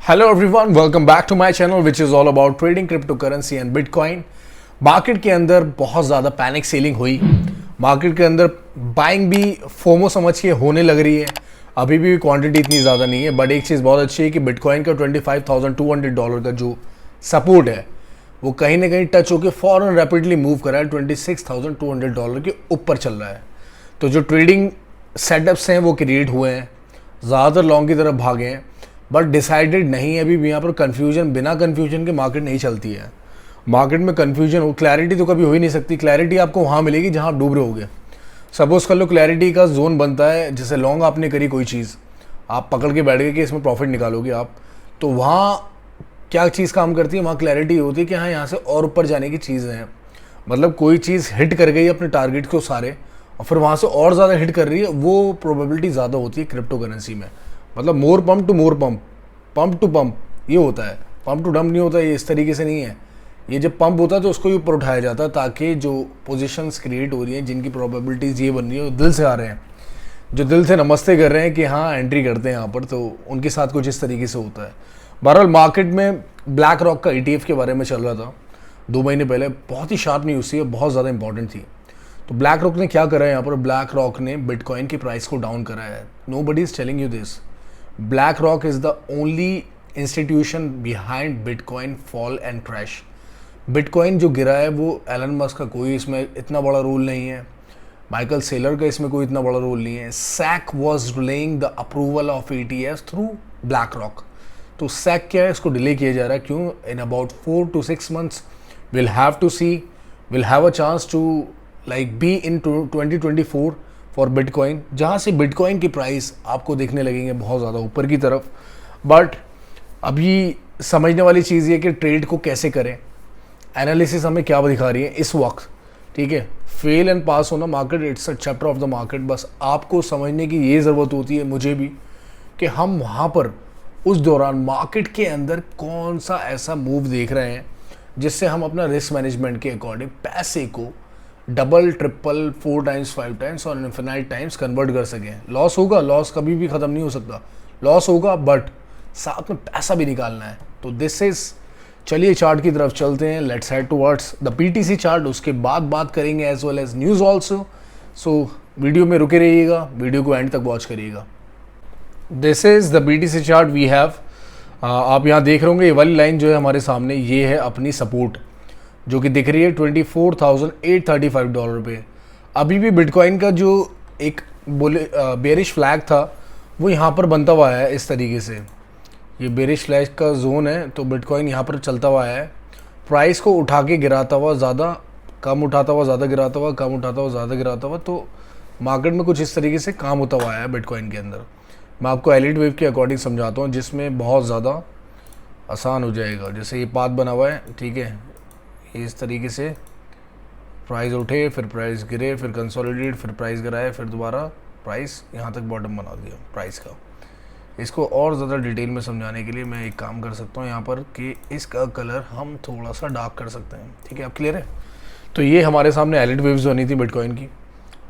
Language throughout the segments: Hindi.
Hello everyone, welcome back to my channel which is all about trading crypto currency and bitcoin. Market के अंदर बहुत ज़्यादा पैनिक सेलिंग हुई। मार्केट के अंदर बाइंग भी फोमो समझ के होने लग रही है। अभी भी क्वांटिटी इतनी ज़्यादा नहीं है, बट एक चीज़ बहुत अच्छी है कि बिटकॉइन का $25,200 का जो सपोर्ट है वो कहीं ना कहीं टच होकर फॉरन रैपिडली मूव करा है। $26,200 के ऊपर चल रहा है। तो जो ट्रेडिंग सेटअप्स हैं वो क्रिएट हुए हैं, ज़्यादातर लॉन्ग की तरफ भागे हैं, बट डिसाइडेड नहीं है अभी भी। यहाँ पर कन्फ्यूजन, बिना कन्फ्यूजन के मार्केट नहीं चलती है। मार्केट में कन्फ्यूजन हो, क्लैरिटी तो कभी हो ही नहीं सकती। क्लैरिटी आपको वहाँ मिलेगी जहाँ आप डूब रहे होगे। सपोज कर लो क्लैरिटी का जोन बनता है, जैसे लॉन्ग आपने करी कोई चीज़, आप पकड़ के बैठ गए कि इसमें प्रॉफिट निकालोगे आप, तो वहाँ क्या चीज़ काम करती है, वहाँ क्लैरिटी होती है कि हाँ यहाँ से और ऊपर जाने की चीज़ें हैं। मतलब कोई चीज़ हिट कर गई अपने टारगेट को सारे, और फिर वहाँ से और ज़्यादा हिट कर रही है, वो प्रोबेबिलिटी ज़्यादा होती है क्रिप्टो करेंसी में। मतलब more pump to more pump, pump to pump ये होता है, पंप टू डंप नहीं होता। ये इस तरीके से नहीं है। ये जब पंप होता है तो उसको ऊपर उठाया जाता है, ताकि जो पोजीशंस क्रिएट हो रही हैं, जिनकी प्रोबेबिलिटीज़ ये बन रही है, वो दिल से आ रहे हैं, जो दिल से नमस्ते कर रहे हैं कि हाँ एंट्री करते हैं यहाँ पर, तो उनके साथ कुछ इस तरीके से होता है। बहरहाल मार्केट में ब्लैक रॉक का ETF के बारे में चल रहा था 2 महीने पहले, बहुत ही शार्प न्यूज़ थी, बहुत ज़्यादा इंपॉर्टेंट थी। तो ब्लैक रॉक ने क्या करा है यहाँ पर, ब्लैक रॉक ने बिटकॉइन की प्राइस को डाउन करा है। Nobody is telling you this. BlackRock is the only institution behind Bitcoin fall and crash. Bitcoin जो गिरा है वो एलन मस्क का कोई इसमें इतना बड़ा रोल नहीं है, माइकल सेलर का इसमें कोई इतना बड़ा रोल नहीं है। SEC was delaying the approval of ETFs through BlackRock. तो SEC क्या है, इसको डिले किया जा रहा है। क्यों? in about 4 to 6 months we'll have to see, we'll have a chance to like be in 2024 for bitcoin, जहाँ से बिटकॉइन की प्राइस आपको देखने लगेंगे बहुत ज़्यादा ऊपर की तरफ। बट अभी समझने वाली चीज़ ये कि ट्रेड को कैसे करें, एनालिसिस हमें क्या दिखा रही है इस वक्त। ठीक है, फेल एंड पास होना market, it's a chapter of the market. बस आपको समझने की ये ज़रूरत होती है, मुझे भी, कि हम वहाँ पर उस दौरान मार्केट के अंदर कौन सा ऐसा मूव देख रहे हैं जिससे हम अपना रिस्क मैनेजमेंट के अकॉर्डिंग पैसे को डबल, ट्रिपल, 4 टाइम्स, 5 टाइम्स और इन्फिनाइट टाइम्स कन्वर्ट कर सकें। लॉस होगा, लॉस कभी भी ख़त्म नहीं हो सकता, लॉस होगा, बट साथ में पैसा भी निकालना है। तो दिस इज़, चलिए चार्ट की तरफ चलते हैं। Let's head towards the PTC chart, उसके बाद बात करेंगे as well as news also. So video में रुके रहिएगा, वीडियो को एंड तक वॉच करिएगा। This is the BTC chart we have. आप यहाँ देख रहे होंगे, ये वाली लाइन जो है हमारे सामने, ये है अपनी सपोर्ट, जो कि दिख रही है $24,835 पे। अभी भी बिटकॉइन का जो एक बेरिश फ्लैग था वो यहाँ पर बनता हुआ है इस तरीके से। ये बेरिश फ्लैग का जोन है, तो बिटकॉइन यहाँ पर चलता हुआ है, प्राइस को उठा के गिराता हुआ, ज़्यादा कम उठाता हुआ, ज़्यादा गिराता हुआ, कम उठाता हुआ, ज़्यादा गिराता हुआ। तो मार्केट में कुछ इस तरीके से काम होता हुआ है बिटकॉइन के अंदर। मैं आपको एलिट वेव के अकॉर्डिंग समझाता हूँ, जिसमें बहुत ज़्यादा आसान हो जाएगा। जैसे ये पाथ बना हुआ है, ठीक है, इस तरीके से प्राइस उठे, फिर प्राइस गिरे, फिर कंसोलिडेट, फिर प्राइस गिराए, फिर दोबारा प्राइस यहाँ तक बॉटम बना दिया प्राइस का। इसको और ज़्यादा डिटेल में समझाने के लिए मैं एक काम कर सकता हूँ यहाँ पर, कि इसका कलर हम थोड़ा सा डार्क कर सकते हैं। ठीक है, अब क्लियर है? तो ये हमारे सामने एलिट वेव्स बनी थी बिटकॉइन की,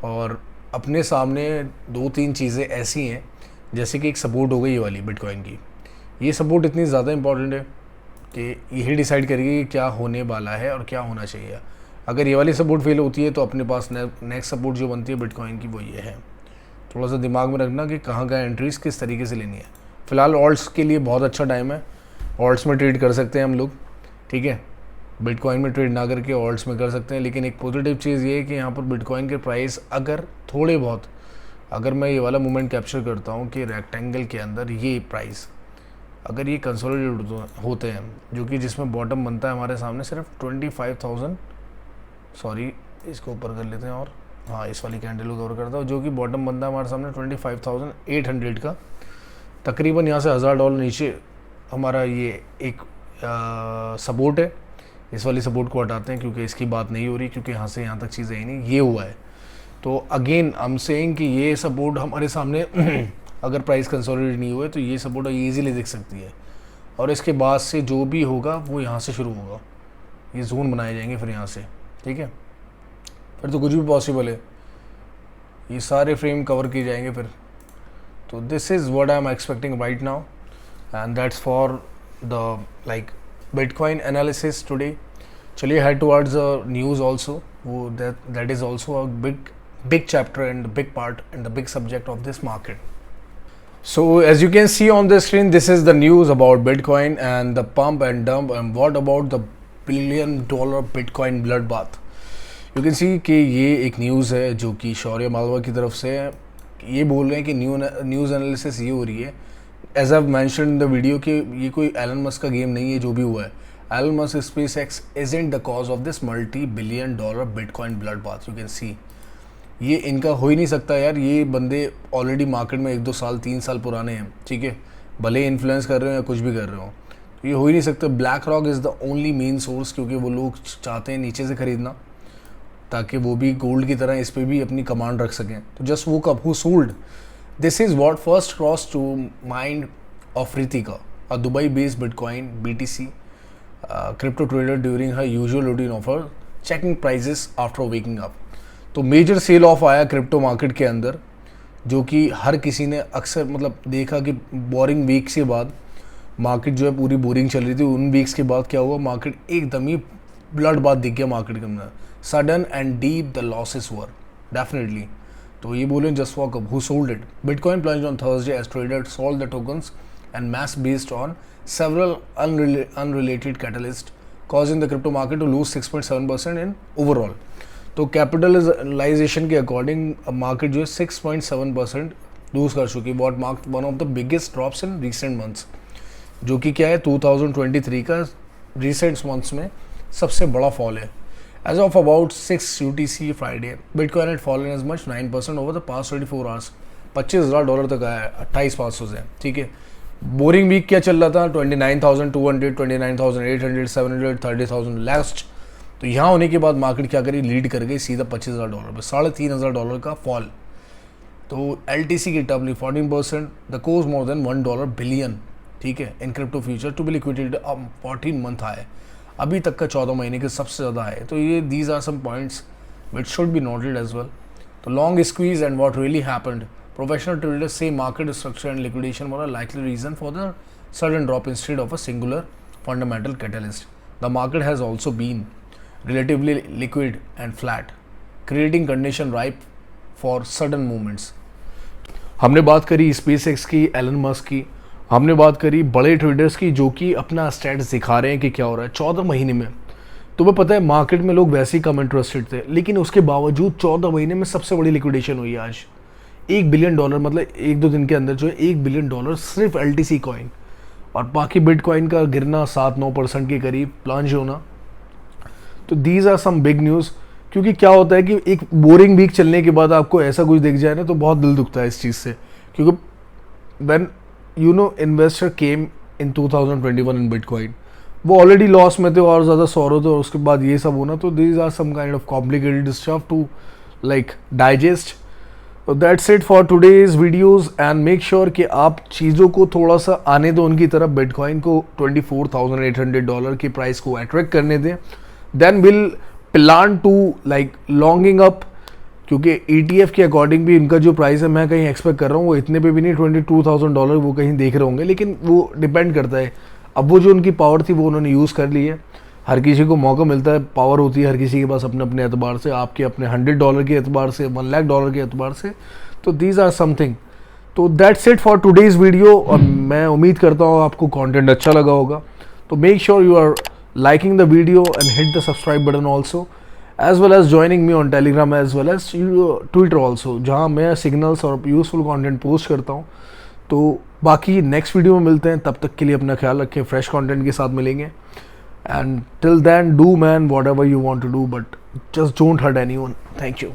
और अपने सामने 2-3 चीज़ें ऐसी हैं, जैसे कि एक सपोर्ट हो गई ये वाली बिटकॉइन की। ये सपोर्ट इतनी ज़्यादा इंपॉर्टेंट है कि यही डिसाइड करेगी कि क्या होने वाला है और क्या होना चाहिए। अगर ये वाली सपोर्ट फेल होती है तो अपने पास नेक्स्ट सपोर्ट जो बनती है बिटकॉइन की वो ये है। थोड़ा सा दिमाग में रखना कि कहाँ एंट्रीज किस तरीके से लेनी है। फ़िलहाल ऑल्ट्स के लिए बहुत अच्छा टाइम है, ऑल्ट्स में ट्रेड कर सकते हैं हम लोग। ठीक है, बिटकॉइन में ट्रेड ना करके ऑल्ट्स में कर सकते हैं। लेकिन एक पॉजिटिव चीज़ ये है कि यहाँ पर बिटकॉइन के प्राइस अगर थोड़े बहुत, अगर मैं ये वाला मोमेंट कैप्चर करता हूँ कि रेक्टेंगल के अंदर ये प्राइस अगर ये कंसोलिडेट होते हैं, जो कि जिसमें बॉटम बनता है हमारे सामने सिर्फ 25,000, सॉरी इसको ऊपर कर लेते हैं, और हाँ इस वाली कैंडल को कवर करता हूँ, जो कि बॉटम बनता है हमारे सामने 25,800 का। तकरीबन यहाँ से $1,000 नीचे हमारा ये एक सपोर्ट है। इस वाली सपोर्ट को हटाते हैं क्योंकि इसकी बात नहीं हो रही, क्योंकि यहाँ से यहाँ तक चीज़ें ही नहीं, ये हुआ है। तो अगेन आई एम सेइंग कि ये सपोर्ट हमारे सामने अगर प्राइस कंसोलिडेट नहीं हुए तो ये सपोर्ट ईजीली दिख सकती है, और इसके बाद से जो भी होगा वो यहाँ से शुरू होगा, ये जोन बनाए जाएंगे फिर यहाँ से। ठीक है, फिर तो कुछ भी पॉसिबल है, ये सारे फ्रेम कवर किए जाएंगे फिर। तो this is what I am expecting right now. and that's for the like Bitcoin analysis today. चलिए head towards the news also. That is also a big chapter and big part and the big subject of this market. So as you can see on the screen, this is the news about Bitcoin and the pump and dump. And what about the $1 billion Bitcoin bloodbath? You can see कि ये एक न्यूज़ है जो कि शौर्य मालवा की तरफ से है. ये बोल रहे हैं कि न्यूज़ एनालिसिस ये हो रही है, as I mention in the video, कि ये कोई एलन मस्क का गेम नहीं है जो भी हुआ है. Elon Musk SpaceX isn't the cause of this multi-billion-dollar Bitcoin bloodbath. You can see ये इनका हो ही नहीं सकता यार. ये बंदे ऑलरेडी मार्केट में 1-2 साल 3 साल पुराने हैं, ठीक है, भले इन्फ्लुएंस कर रहे हो या कुछ भी कर रहे हो, तो ये हो ही नहीं सकता. Black rock is the only main source, क्योंकि वो लोग चाहते हैं नीचे से ख़रीदना ताकि वो भी गोल्ड की तरह इस पर भी अपनी कमांड रख सकें. तो जस्ट वो cop who sold this is what first cross to mind of Ritika, a Dubai based bitcoin BTC crypto trader during her usual routine of her checking prices after waking up. तो मेजर सेल ऑफ आया क्रिप्टो मार्केट के अंदर, जो कि हर किसी ने अक्सर मतलब देखा कि बोरिंग वीक्स के बाद मार्केट जो है पूरी बोरिंग चल रही थी. उन वीक्स के बाद क्या हुआ, मार्केट एकदम ही ब्लड बात दिख गया मार्केट के अंदर. Sudden and deep the losses were definitely. तो ये बोले just walk up who sold it. Bitcoin plunged on Thursday as traders sold the tokens and mass based on several unrelated catalysts, causing the crypto market to lose 6.7% in overall. तो कैपिटलाइजेशन के अकॉर्डिंग मार्केट जो है 6.7% लूज कर चुकी, what mark one of the biggest drops in recent months, जो कि क्या है 2023 का रिसेंट मंथ्स में सबसे बड़ा फॉल है. As of about 6 UTC Friday, bitcoin had fallen as much 9% over the past 24 hours. $25,000 तक आया 28,500 से, ठीक है. बोरिंग वीक क्या चल रहा था, 29,200, 29,800, 700, 30,000 लास्ट. तो यहाँ होने के बाद मार्केट क्या करी, लीड कर गई सीधा $25,000 पे, $3,500 का फॉल. तो LTC की टर्मली 14%, the cause more than $1 billion, ठीक है, in crypto future to be liquidated 14 month आए, अभी तक का 14 महीने के सबसे ज़्यादा है. तो ये these are some points which should be noted as well. तो long squeeze and what really happened. Professional traders say market structure and liquidation were a likely reason for the sudden drop instead of a singular fundamental catalyst. The market has also been relatively liquid and flat, creating condition ripe for sudden movements. हमने बात करी SpaceX की, एलन मस्क की, हमने बात करी बड़े ट्रेडर्स की जो कि अपना स्टैट्स दिखा रहे हैं कि क्या हो रहा है 14 महीने में. तुम्हें पता है मार्केट में लोग वैसे ही कम इंटरेस्टेड थे, लेकिन उसके बावजूद 14 महीने में सबसे बड़ी लिक्विडेशन हुई आज. $1 बिलियन, मतलब 1-2 दिन के अंदर जो है $1 बिलियन सिर्फ LTC कॉइन, और बाकी बिटकॉइन का गिरना 7-9% के करीब प्लंज होना. तो these are some big news. क्योंकि क्या होता है कि एक बोरिंग वीक चलने के बाद आपको ऐसा कुछ दिख जाए ना तो बहुत दिल दुखता है इस चीज़ से. क्योंकि when you know investor came in 2021 in bitcoin, वो ऑलरेडी लॉस में थे और ज़्यादा सौर थे, और उसके बाद ये सब होना. तो these are some kind of complicated stuff to like digest. तो that's it for today's videos, and make sure कि आप चीज़ों को थोड़ा सा आने दो उनकी तरफ. बिटकॉइन को $24,800 की प्राइस को अट्रैक्ट करने दें, then will plan to like longing up. क्योंकि ETF के अकॉर्डिंग भी इनका जो प्राइस है मैं कहीं एक्सपेक्ट कर रहा हूँ वो इतने पे भी नहीं, $22,000 वो कहीं देख रहे होंगे, लेकिन वो डिपेंड करता है. अब वो जो उनकी पावर थी वो उन्होंने यूज़ कर ली है. हर किसी को मौका मिलता है, पावर होती है हर किसी के पास अपने अपने एतबार से, आपके अपने $100 के एतबार से, $1,00,000 के एतबार से. तो दीज आर समथिंग. तो that's it for today's video, और मैं उम्मीद करता हूँ आपको कंटेंट अच्छा लगा होगा. तो make sure you are liking the video and hit the subscribe button also, as well as joining me on Telegram as well as Twitter also, जहाँ मैं सिग्नल्स और यूज़फुल कंटेंट पोस्ट करता हूँ. तो बाकी नेक्स्ट वीडियो में मिलते हैं, तब तक के लिए अपना ख्याल रखें, फ्रेश कंटेंट के साथ मिलेंगे. And till then, do man whatever you want to do, but just don't hurt anyone. Thank you.